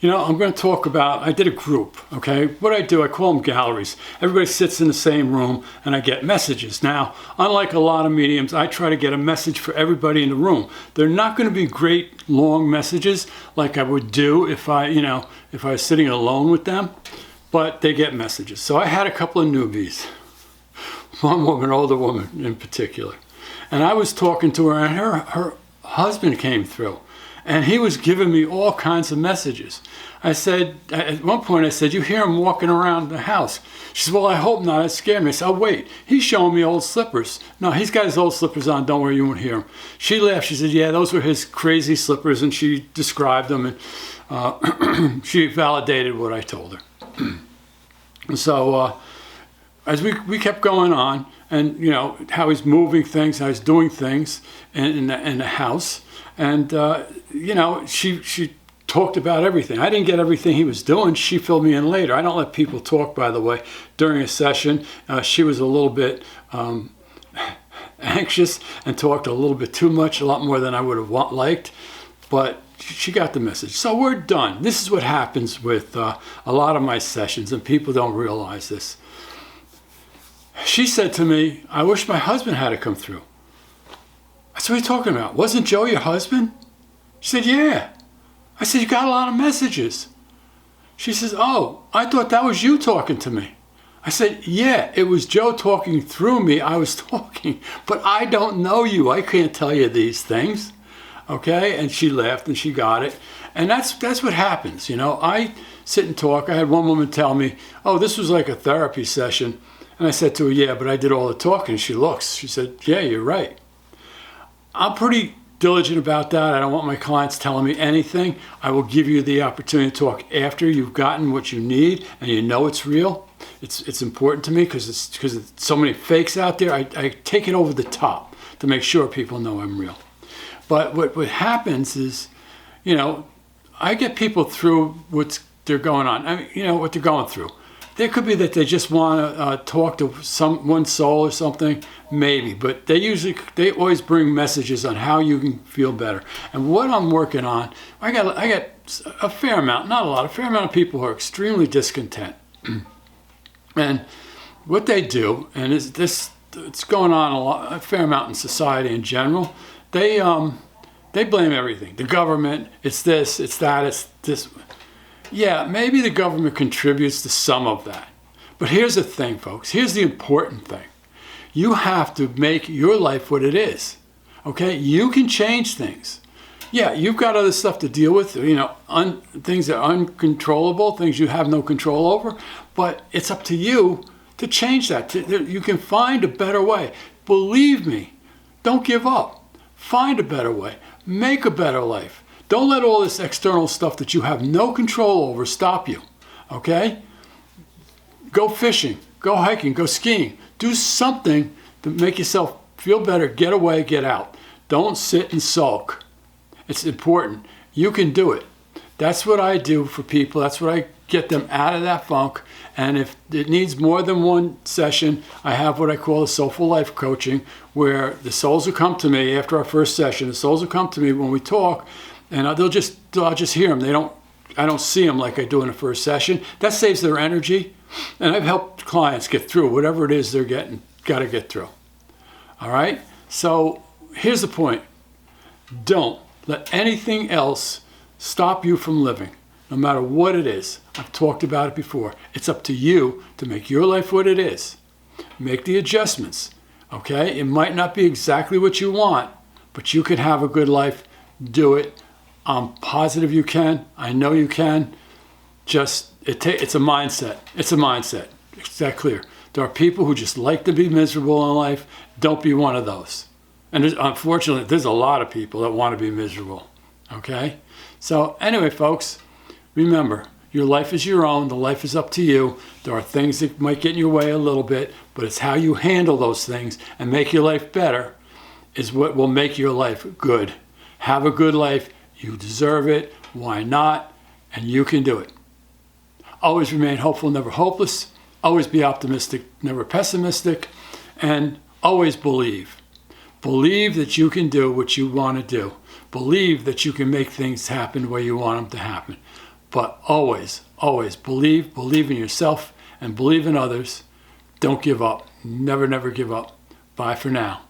I'm going to talk about, I did a group, okay? What I do, I call them galleries. Everybody sits in the same room and I get messages. Now, unlike a lot of mediums, I try to get a message for everybody in the room. They're not going to be great long messages like I would do if I was sitting alone with them, but they get messages. So I had a couple of newbies, one woman, older woman in particular. And I was talking to her and her husband came through. And he was giving me all kinds of messages. I said, at one point I said, you hear him walking around the house. She said, well, I hope not. It scared me. I said, oh, wait, he's showing me old slippers. No, he's got his old slippers on. Don't worry, you won't hear him. She laughed. She said, yeah, those were his crazy slippers. And she described them and she validated what I told her. And so as we kept going on and, how he's moving things, how he's doing things in the house. And, she talked about everything. I didn't get everything he was doing. She filled me in later. I don't let people talk, by the way, during a session. She was a little bit anxious and talked a little bit too much, a lot more than I would have liked. But she got the message. So we're done. This is what happens with a lot of my sessions, and people don't realize this. She said to me, I wish my husband had to come through. I said, what are you talking about? Wasn't Joe your husband? She said, yeah. I said, you got a lot of messages. She says, oh, I thought that was you talking to me. I said, yeah, it was Joe talking through me. I was talking, but I don't know you. I can't tell you these things. Okay? And she laughed and she got it. And that's what happens. I sit and talk. I had one woman tell me, oh, this was like a therapy session. And I said to her, yeah, but I did all the talking. She said, yeah, you're right. I'm pretty diligent about that. I don't want my clients telling me anything. I will give you the opportunity to talk after you've gotten what you need and you know it's real. It's important to me because there's so many fakes out there. I take it over the top to make sure people know I'm real. But what happens is, I get people through what they're going on. What they're going through. There could be that they just want to talk to one soul or something, maybe. But they always bring messages on how you can feel better. And what I'm working on, I got a fair amount, not a lot, a fair amount of people who are extremely discontent. And what they do, and it's going on a fair amount in society in general. They blame everything. The government, it's this, it's that, it's this. Yeah, maybe the government contributes to some of that. But here's the thing, folks. Here's the important thing. You have to make your life what it is. Okay? You can change things. Yeah, you've got other stuff to deal with, things that are uncontrollable, things you have no control over. But it's up to you to change that. You can find a better way. Believe me, don't give up. Find a better way. Make a better life. Don't let all this external stuff that you have no control over stop you, okay? Go fishing, go hiking, go skiing. Do something to make yourself feel better. Get away, get out. Don't sit and sulk. It's important. You can do it. That's what I do for people. That's what I get them out of that funk. And if it needs more than one session, I have what I call the Soulful Life Coaching, where the souls will come to me after our first session. The souls will come to me when we talk, and I'll just hear them. I don't see them like I do in the first session. That saves their energy, and I've helped clients get through whatever it is they're got to get through. All right? So here's the point. Don't let anything else stop you from living, no matter what it is. I've talked about it before. It's up to you to make your life what it is. Make the adjustments, okay? It might not be exactly what you want, but you can have a good life. Do it. I'm positive you can. I know you can. It's a mindset. It's a mindset. It's that clear. There are people who just like to be miserable in life. Don't be one of those. And unfortunately, there's a lot of people that want to be miserable. Okay? So anyway, folks, remember, your life is your own. The life is up to you. There are things that might get in your way a little bit, but it's how you handle those things and make your life better is what will make your life good. Have a good life. You deserve it. Why not? And you can do it. Always remain hopeful, never hopeless. Always be optimistic, never pessimistic. And always believe. Believe that you can do what you want to do. Believe that you can make things happen the way you want them to happen. But always, always believe in yourself and believe in others. Don't give up. Never, never give up. Bye for now.